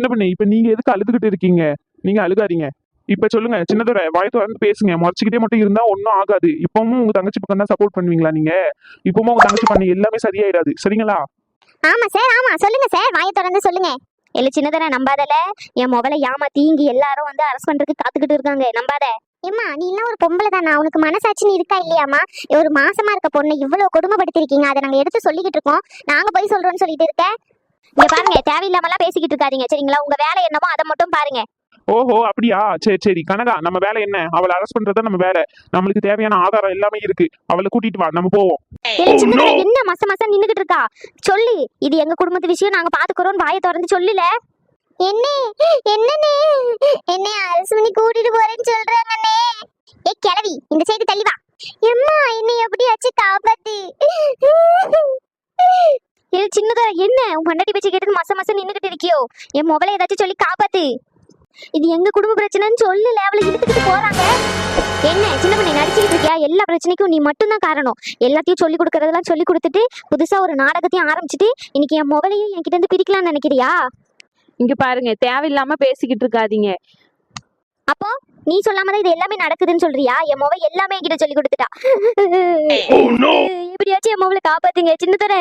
சின்ன பண்ணி இப்ப நீங்க எதுக்கு அழுதுகிட்டு இருக்கீங்க? நீங்க அழுகாதீங்க. இப்ப சொல்லுங்க சின்னதோட வாய் திறந்து பேசுங்க. முறைச்சுக்கிட்டே மட்டும் இருந்தா ஒன்னும் ஆகாது. இப்பவும் உங்க தங்கச்சி பக்கம் தான் சப்போர்ட் பண்ணுவீங்களா நீங்க? இப்பவும் உங்க தங்கச்சி பண்ணி எல்லாமே சரியாயிடாது, சரிங்களா? ஆமா சார், ஆமா சொல்லுங்க சார், வாயை திறந்து சொல்லுங்க. இல்ல சின்னதர நம்பாதல, என் மொபைலை ஏமாத்தி இங்க எல்லாரும் வந்து அரெஸ்ட் பண்றதுக்கு காத்துக்கிட்டு இருக்காங்க, நம்பாத. ஏம்மா நீ எல்லாம் ஒரு பொம்பளை தானா? உனக்கு மனசாட்சின்னு இருக்கா இல்லையாமா? ஒரு மாசமா இருக்க பொண்ணு இவ்வளவு கொடுமைப்படுத்திருக்கீங்க, அதை நாங்க எடுத்து சொல்லிக்கிட்டு இருக்கோம். நாங்க போய் சொல்றோம்னு சொல்லிட்டு இருக்க. இங்க பாருங்க, தேவையில்லாமலாம் பேசிக்கிட்டு இருக்காதீங்க சரிங்களா? உங்க வேலை என்னமோ அதை மட்டும் பாருங்க. ஓஹோ அப்படியா? சரி சரி கனகா, நம்ம வேலை என்ன? அவளை அரெஸ்ட் பண்றதா நம்ம வேலை. நம்மளுக்கு தேவையான ஆதாரம் எல்லாமே இருக்கு. அவளை கூட்டிட்டு வா, நம்ம போவோம். என்ன மச மசம் நின்னுகிட்டு இருக்கா? சொல்லு, இது எங்க குடும்பத்து விஷயம், நாங்க பாத்துக்கிறோம். வாயை திறந்து சொல்லுல. என்ன என்னனே என்ன அரசு பண்ணி கூட்டிட்டு போறேன்னு சொல்றாங்கண்ணே. ஏ கிழவி, இந்த சைடு தள்ளி வா. எம்மா என்னை எப்படியாச்சு காப்பாத்து. சின்னதா என்ன உன் பண்டாட்டி பேச்சு கேட்டு மச மசம் நின்னுகிட்டு இருக்கியோ? என் மொபைலை ஏதாச்சும் சொல்லி காப்பாத்து. இது எங்க குடும்ப பிரச்சனைன்னு சொல்லல, அவளை இழுத்துக்கிட்டு போறாங்க. என்ன சின்ன பண்ணி நடிச்சுக்கிட்டு இருக்கியா? எல்லா பிரச்சனைக்கும் நீ மட்டும்தான் காரணம். எல்லாத்தையும் சொல்லி கொடுக்கறதெல்லாம் சொல்லி கொடுத்துட்டு புதுசா ஒரு நாடகத்தையும் ஆரம்பிச்சுட்டு இன்னைக்கு என் மொபைலையும் என்கிட்ட இருந்து பிரிக்கலாம்னு நினைக்கிறியா? இங்க பாருங்க, தேவையில்லாம பேசிக்கிட்டு இருக்காதீங்க. அப்போ நீ சொல்லாமதான் இது எல்லாமே நடக்குதுன்னு சொல்றியா? என் மொபைல் எல்லாமே என்கிட்ட சொல்லி கொடுத்துட்டா. எப்படியாச்சும் என் மொபைலை காப்பாத்துங்க சின்னதர.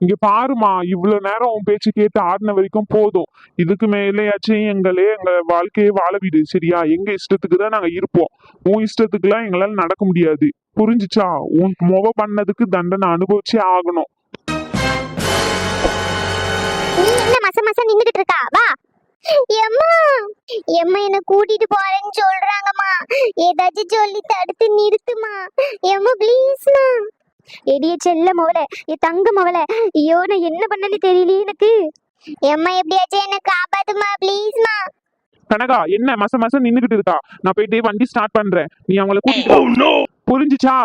இங்க பாருமா, இவ்வளவு நேரம் உன் பேச்சு கேட்டு ஆடின வரைக்கும் போதும். இதுக்கு மேலேயாச்சும் எங்க வாழ்க்கையை வாழ விடு, சரியா? எங்க இஷ்டத்துக்கு தான் நாங்க இருப்போம். உன் இஷ்டத்துக்குலாம் எங்களால நடக்க முடியாது, புரிஞ்சுச்சா? உன் பண்ணதுக்கு தண்டனை அனுபவிச்சே ஆகணும். நீ என்ன மச மச நின்னுகிட்டு இருக்கா? வா. எம்மா எம்மா என்ன கூட்டிட்டு போறேன்னு சொல்றாங்கம்மா, ஏதாச்சும் சொல்லி தடுத்து நிறுத்துமா. எம்மா ப்ளீஸ்மா. எடிய செல்ல மொவல, என் தங்க மொவல. ஐயோ நான் என்ன பண்ணனே தெரியலையே எனக்கு. எம்மா எப்படியாச்சும் என்ன காப்பாத்துமா ப்ளீஸ்மா. கனகா என்ன மச மசம் நின்னுகிட்டு இருக்கா? நான் போயிட்டு வண்டி ஸ்டார்ட் பண்றேன், நீ அவங்கள கூட்டிட்டு புரிஞ்சுச்சா?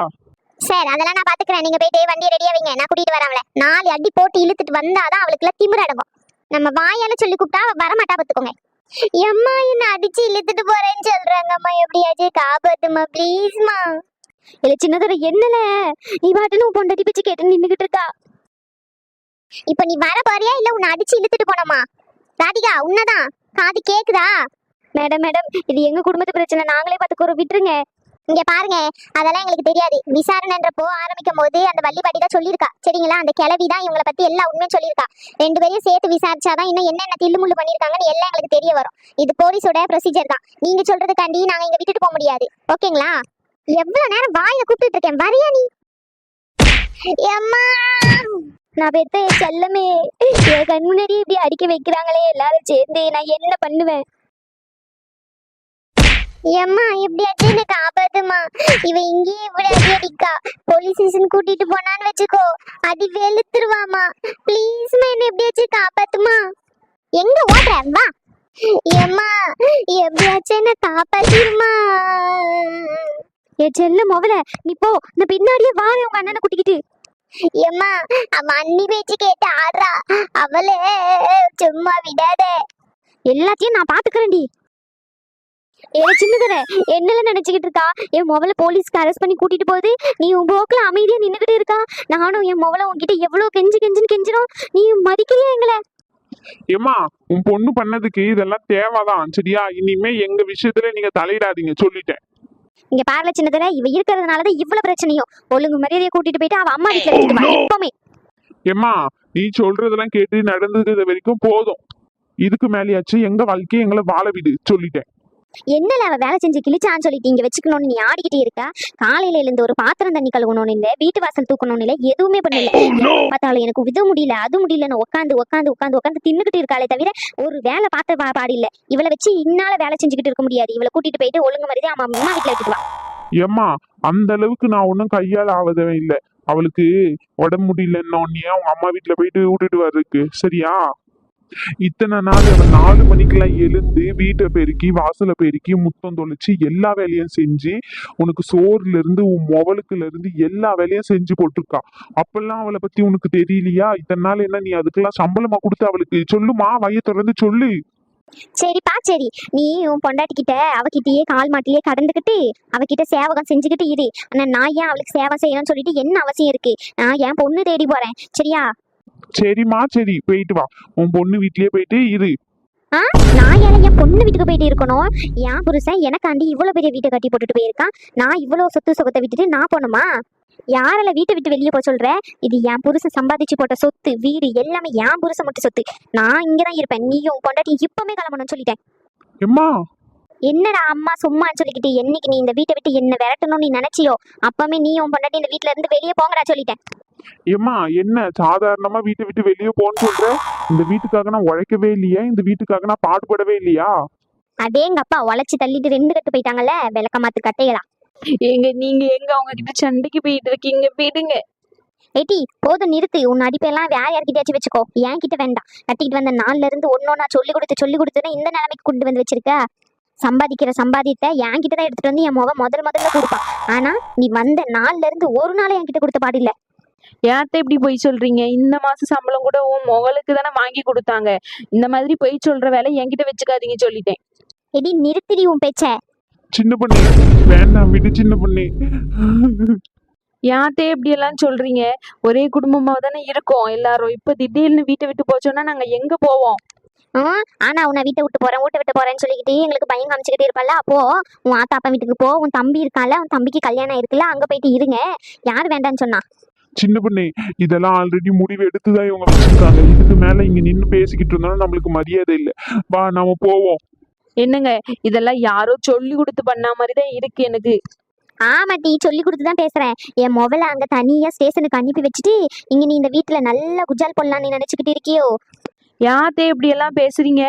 சார் அதெல்லாம் நான் பாத்துக்கிறேன், நீங்க போயிட்டு வண்டி ரெடியா வைங்க, நான் கூட்டிட்டு வரேன் அவளை. 4 அடி போட்டு இழுத்துட்டு வந்தாதான் அவளுக்குலாம் திமிர அடங்கும். நம்ம வாயால சொல்லி கூப்பிட்டா வரமாட்டா பாத்துக்கோங்க. எம்மா என்ன அடிச்சு இழுத்துட்டு போறேன்னு சொல்றாங்கம்மா, எப்படியாச்சும் காப்பாத்துமா ப்ளீஸ்மா. இல்ல சின்னதர என்னல நீ பாட்டுன்னு உன் பொண்டாட்டி பிச்சு கேட்டு நின்னுகிட்டு இருக்கா. இப்ப நீ வர போறியா இல்ல உன்னை அடிச்சு இழுத்துட்டு போனோமா? ராதிகா உன்னதான் காது கேக்குதா? மேடம் மேடம், இது எங்க குடும்பத்து பிரச்சனை, நாங்களே பாத்துக்கிறோம், விட்டுருங்க. இங்க பாருங்க, அதெல்லாம் எங்களுக்கு தெரியாது. விசாரணைன்றப்போ ஆரம்பிக்கும் போது அந்த வள்ளிப்பாட்டி தான் சொல்லியிருக்கா, சரிங்களா? அந்த கிழவி தான் இவங்களை பத்தி எல்லா உண்மையும் சொல்லியிருக்கா. 2 பேரையும் சேர்த்து விசாரிச்சாதான் இன்னும் என்னென்ன தில்லுமுள்ளு பண்ணிருக்காங்கன்னு எல்லாம் எங்களுக்கு தெரிய வரும். இது போலீஸோட ப்ரொசீஜர் தான். நீங்க சொல்றதுக்காண்டி நாங்க இங்க விட்டுட்டு போக முடியாது, ஓகேங்களா? எவ்வளவு நேரம் வாயில கூப்பிட்டு இருக்கேன், வரியா நீ? அம்மா நான் பெத்த செல்லமே, என் கண் முன்னாடி இப்படி அடிக்க வைக்கிறாங்களே எல்லாரும் சேர்ந்து, நான் என்ன பண்ணுவேன்? ஏம்மா எப்படியாச்சும் என்ன காப்பாத்துமா. இவ இங்கேயே இப்படி அடி அடிக்கா. போலீஸ் ஸ்டேஷன் கூட்டிட்டு போனான்னு வச்சுக்கோ, அடி வெளுத்துருவாமா. ப்ளீஸ்மா என்ன எப்படியாச்சும் காப்பாத்துமா. எங்க ஓடுற? வா. ஏம்மா எப்படியாச்சும் என்ன காப்பாத்திருமா. ஏ செல்ல மொவல, நீ போ, இந்த பின்னாடியே வா உங்க அண்ணனை கூட்டிக்கிட்டு. ஏம்மா அவ அண்ணி பேச்சு கேட்டு ஆடுறா, அவளே சும்மா விடாத. எல்லாத்தையும் நான் பாத்துக்கிறேன்டி. ஏ சின்னதர என்னல நினைச்சுக்கிட்டு இருக்கா? என் மொபைல போலீஸ்க்கு அரெஸ்ட் பண்ணி கூட்டிட்டு போகுது, நீ உன் போக்குல அமைதியா நின்னுகிட்டு இருக்கா. நானும் என் மொபைல உன்கிட்ட எவ்வளவு கெஞ்சுன்னு கெஞ்சிரும், நீ மதிக்கலையா எங்களை? ஏமா உன் பொண்ணு பண்ணதுக்கு இதெல்லாம் தேவைதான், சரியா? இனிமே எங்க விஷயத்துல நீங்க தலையிடாதீங்க, சொல்லிட்டேன். இங்க பாருல சின்னதர, இவ இருக்கிறதுனாலதான் இவ்வளவு பிரச்சனையும். ஒழுங்கு மரியாதையை கூட்டிட்டு போயிட்டு அவ அம்மா வீட்டுல வச்சுட்டு வா எப்பவுமே. ஏமா நீ சொல்றதெல்லாம் கேட்டு நடந்தது வரைக்கும் போதும். இதுக்கு மேலேயாச்சும் எங்க வாழ்க்கையை எங்களை வாழ விடு, சொல்லிட்டேன். என்னல அவ வேலை செஞ்சு கிழிச்சான்னு சொல்லிட்டு இங்க வச்சுக்கணும்னு நீ ஆடிக்கிட்டே இருக்கா? காலையில இருந்து ஒரு பாத்திரம் தண்ணி கழுவணும்னு இல்ல, வீட்டு வாசல் தூக்கணும்னு இல்ல, எதுவுமே பண்ணல. பார்த்தாலும் எனக்கு இது முடியல அது முடியலன்னு உட்காந்து தின்னுகிட்டு இருக்காளே தவிர ஒரு வேலை பார்த்த பாடி இல்ல. இவளை வச்சு இன்னால வேலை செஞ்சுக்கிட்டு இருக்க முடியாது. இவளை கூட்டிட்டு போயிட்டு ஒழுங்கு மரியாதை அம்மா வீட்டுல வச்சுட்டு வா. ஏம்மா அந்த அளவுக்கு நான் ஒன்னும் கையால் ஆவதவே இல்லை. அவளுக்கு உடம்பு முடியலன்னொன்னே அவங்க அம்மா வீட்டுல போயிட்டு விட்டுட்டு வர்றதுக்கு, சரியா? இத்தனை நாள் அவன் 4 மணிக்கெல்லாம் எழுந்து வீட்டை பெருக்கி வாசலை பெருக்கி முத்தம் தொலைச்சு எல்லா வேலையும் செஞ்சு உனக்கு சோறுல இருந்து உன் மொபலுக்குல இருந்து எல்லா வேலையும் செஞ்சு போட்டிருக்கா. அப்பெல்லாம் அவளை பத்தி உனக்கு தெரியலையா? இத்தனை நாள் என்ன நீ அதுக்கெல்லாம் சம்பளமா கொடுத்து அவளுக்கு? சொல்லுமா, வைய தொடர்ந்து சொல்லு. சரிப்பா சரி, நீ உன் பொண்டாட்டி கிட்ட அவகிட்டயே கால் மாட்டிலேயே கடந்துக்கிட்டு அவகிட்ட சேவகம் செஞ்சுக்கிட்டு இரு. ஆனா நான் ஏன் அவளுக்கு சேவை செய்யணும்னு சொல்லிட்டு என்ன அவசியம் இருக்கு? நான் என் பொண்ணு தேடி போறேன், சரியா? சரிம்மா சரி, போயிட்டு வா, உன் பொண்ணு வீட்லயே போயிட்டு இரு. ஆ நான் ஏன் என் பொண்ணு வீட்டுக்கு போயிட்டு இருக்கணும்? என் புருஷன் எனக்காண்டி இவ்வளவு பெரிய வீட்டை கட்டி போட்டுட்டு போயிருக்கான். நான் இவ்வளவு சொத்து சுகத்தை விட்டுட்டு நான் போகணுமா? யாரால வீட்டை விட்டு வெளியே போக சொல்ற? இது என் புருஷன் சம்பாதிச்சு போட்ட சொத்து, வீடு எல்லாமே என் புருஷன் மட்டும் சொத்து. நான் இங்கதான் இருப்பேன். நீயும் பொண்டாட்டி இப்பவுமே கிளம்பணும்னு சொல்லிட்டேன். எம்மா என்னடா அம்மா சும்மான்னு சொல்லிக்கிட்டு, என்னைக்கு நீ இந்த வீட்டை விட்டு என்ன விரட்டணும்னு நீ நினைச்சியோ அப்பவே நீயும் பொண்டாட்டி இந்த வீட்டுல இருந்து வெளியே போங்கடா சொல்லிட்டேன். எம்மா என்ன சாதாரணமா வீட்டை விட்டு வெளியே போன்னு சொல்ற? இந்த வீட்டுக்காக நான் உழைக்கவே இல்லையா? இந்த வீட்டுக்காக நான் பாடுபடவே இல்லையா? அதேங்கப்பா உழைச்சி தள்ளிட்டு 2 கட்டு போயிட்டாங்கல்ல விளக்க மாத்து கட்டைகளா. நீங்க எங்க அவங்க கிட்ட சண்டைக்கு போயிட்டு இருக்கீங்க? போயிடுங்க. ஏட்டி போதும் நிறுத்து. உன் அடிப்பெல்லாம் வேற யார்கிட்டயாச்சும் வச்சுக்கோ, என் கிட்ட வேண்டாம். கட்டிக்கிட்டு வந்த நாள்ல இருந்து ஒன்னொன்னா சொல்லி கொடுத்துதான் இந்த நிலைமைக்கு கொண்டு வந்து வச்சிருக்க. சம்பாதிக்கிற சம்பாதித்த என் கிட்ட தான் எடுத்துட்டு வந்து என் முதல்ல கொடுப்பான். ஆனா நீ வந்த நாள்ல இருந்து ஒரு நாள் என்கிட்ட கொடுத்த பாடு இல்ல. ஏன்ட்ட இப்படி பொய் சொல்றீங்க? இந்த மாசம் சம்பளம் கூட உன் மகளுக்கு தானே வாங்கி கொடுத்தாங்க. இந்த மாதிரி பொய் சொல்ற வேலை என்கிட்ட வச்சுக்காதீங்க சொல்லிட்டேன். எடி நிறுத்திடி உன் பேச்ச. சின்ன பொண்ணு வேண்டாம் விடு சின்ன பொண்ணு. ஏன்ட்டே இப்படி எல்லாம் சொல்றீங்க? ஒரே குடும்பமா தானே இருக்கோம் எல்லாரும். இப்ப திடீர்னு வீட்டை விட்டு போச்சோன்னா நாங்க எங்க போவோம்? ஆனா உன்னை வீட்டை விட்டு போறேன்னு சொல்லிக்கிட்டு எங்களுக்கு பயம் காமிச்சுக்கிட்டே இருப்பல்ல. அப்போ உன் ஆத்தா அப்பா வீட்டுக்கு போ. உன் தம்பி இருக்கான்ல, உன் தம்பிக்கு கல்யாணம் இருக்குல்ல, அங்க போயிட்டு இருங்க. யார் வேண்டான்னு சொன்னா? சின்ன பொண்ணு இதெல்லாம் ஆல்ரெடி முடிவு எடுத்துதான் இவங்க வச்சிருக்காங்க. இதுக்கு மேல இங்க நின்னு பேசிக்கிட்டு இருந்தாலும் நம்மளுக்கு மரியாதை இல்லை. வா நாம போவோம். என்னங்க இதெல்லாம் யாரோ சொல்லி கொடுத்து பண்ண மாதிரி தான் இருக்கு எனக்கு. ஆமாட்டி சொல்லி கொடுத்துதான் பேசுறேன். என் மொபைல அங்க தனியா ஸ்டேஷனுக்கு அனுப்பி வச்சுட்டு இங்க நீ இந்த வீட்டுல நல்ல குஜால் போடலாம் நீ நினைச்சுக்கிட்டு இருக்கியோ? யார்ட்டே இப்படி எல்லாம் பேசுறீங்க?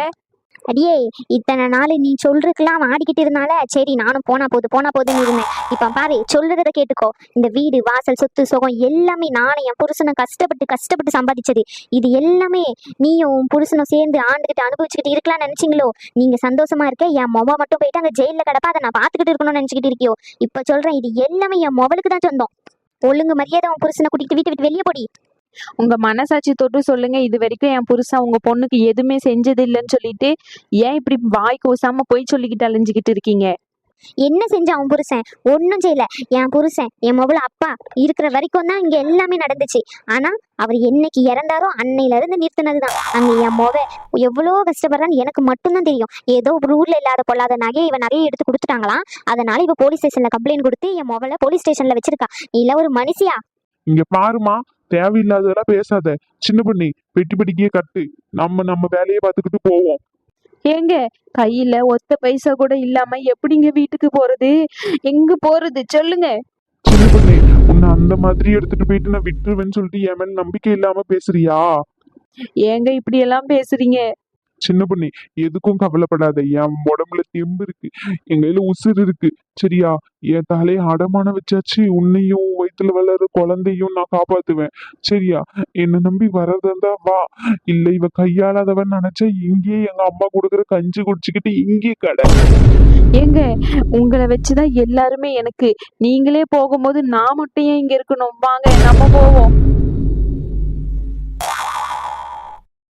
அடியே இத்தனை நாள் நீ சொல்றதுக்கெல்லாம் ஆடிக்கிட்டு இருந்தால சரி நானும் போனா போதுன்னு இருந்தேன். இப்ப பாரு சொல்றத கேட்டுக்கோ. இந்த வீடு வாசல் சொத்து சுகம் எல்லாமே நானும் என் புருஷனை கஷ்டப்பட்டு சம்பாதிச்சது. இது எல்லாமே நீயும் உன் புருஷனும் சேர்ந்து ஆண்டுகிட்டு அனுபவிச்சுக்கிட்டு இருக்கலாம்னு நினைச்சீங்களோ? நீங்க சந்தோஷமா இருக்க, என் மொபைல் மட்டும் போயிட்டு அங்க ஜெயில கிடப்பா அதை நான் பாத்துக்கிட்டு இருக்கணும்னு நினைச்சுக்கிட்டு இருக்கியோ? இப்ப சொல்றேன் இது எல்லாமே என் மொபைலுக்கு தான் சொந்தம். ஒழுங்கு மரியாதை உன் புருஷனை கூட்டிட்டு வீட்டை விட்டு வெளியே போடி. உங்க மனசாட்சி தொட்டு சொல்லுங்க. இது வரைக்கும் என் புருஷன் உங்க பொண்ணுக்கு எதுவுமே செஞ்சது இல்லைன்னு சொல்லிட்டு ஏன் இப்படி வாய் கூசாம போய் சொல்லிக்கிட்டு அலைஞ்சுக்கிட்டு இருக்கீங்க? என்ன செஞ்சா உன் புருஷன்? ஒன்னும் செய்யல. என் புருஷன் என் மொபைல் அப்பா இருக்கிற வரைக்கும் தான் இங்க எல்லாமே நடந்துச்சு. ஆனா அவர் என்னைக்கு இறந்தாரோ அன்னையில இருந்து நிறுத்தினதுதான். அங்க என் மொபைல் எவ்வளவு கஷ்டப்படுறான்னு எனக்கு மட்டும்தான் தெரியும். ஏதோ ஒரு ஊர்ல இல்லாத பொல்லாத நகையை இவன் நிறைய எடுத்து கொடுத்துட்டாங்களாம். அதனால இவ போலீஸ் ஸ்டேஷன்ல கம்ப்ளைண்ட் கொடுத்து என் மொபைல போலீஸ் ஸ்டேஷன்ல வச்சிருக்கா. நீ இல்ல ஒரு மனுஷியா? இங்க பாருமா தேவையில்லாததெல்லாம் பேசாத. சின்ன பொண்ணு பெட்டியே கட்டு. நம்ம வேலையை பார்த்துக்கிட்டு போவோம். ஏங்க கையில ஒத்த பைசா கூட இல்லாம எப்படிங்க வீட்டுக்கு போறது? எங்க போறது சொல்லுங்க. சின்ன பொண்ணு உன்னை அந்த மாதிரி எடுத்துட்டு போயிட்டு நான் விட்டுருவேன்னு சொல்லிட்டு என் மேல நம்பிக்கை இல்லாம பேசுறியா? ஏங்க இப்படி எல்லாம் பேசுறீங்க? சின்ன பொண்ணு எதுக்கும் கவலைப்படாத. என் உடம்புல தெம்பு இருக்கு, என் கையில உசுறு இருக்கு. சரியா? என் தலையை அடமான வச்சாச்சு. உன்னையும் வயிற்றுல வளர குழந்தையும் நான் காப்பாத்துவேன். சரியா? என்னை நம்பி வர்றதா வா. இல்ல இவ கையாளாதவன் நினைச்சா இங்கேயே எங்க அம்மா கொடுக்குற கஞ்சி குடிச்சுக்கிட்டு இங்கே கடை. ஏங்க உங்களை வச்சுதான் எல்லாருமே எனக்கு. நீங்களே போகும்போது நான் மட்டும் ஏன் இங்க இருக்கணும்? வாங்க நம்ம போவோம்.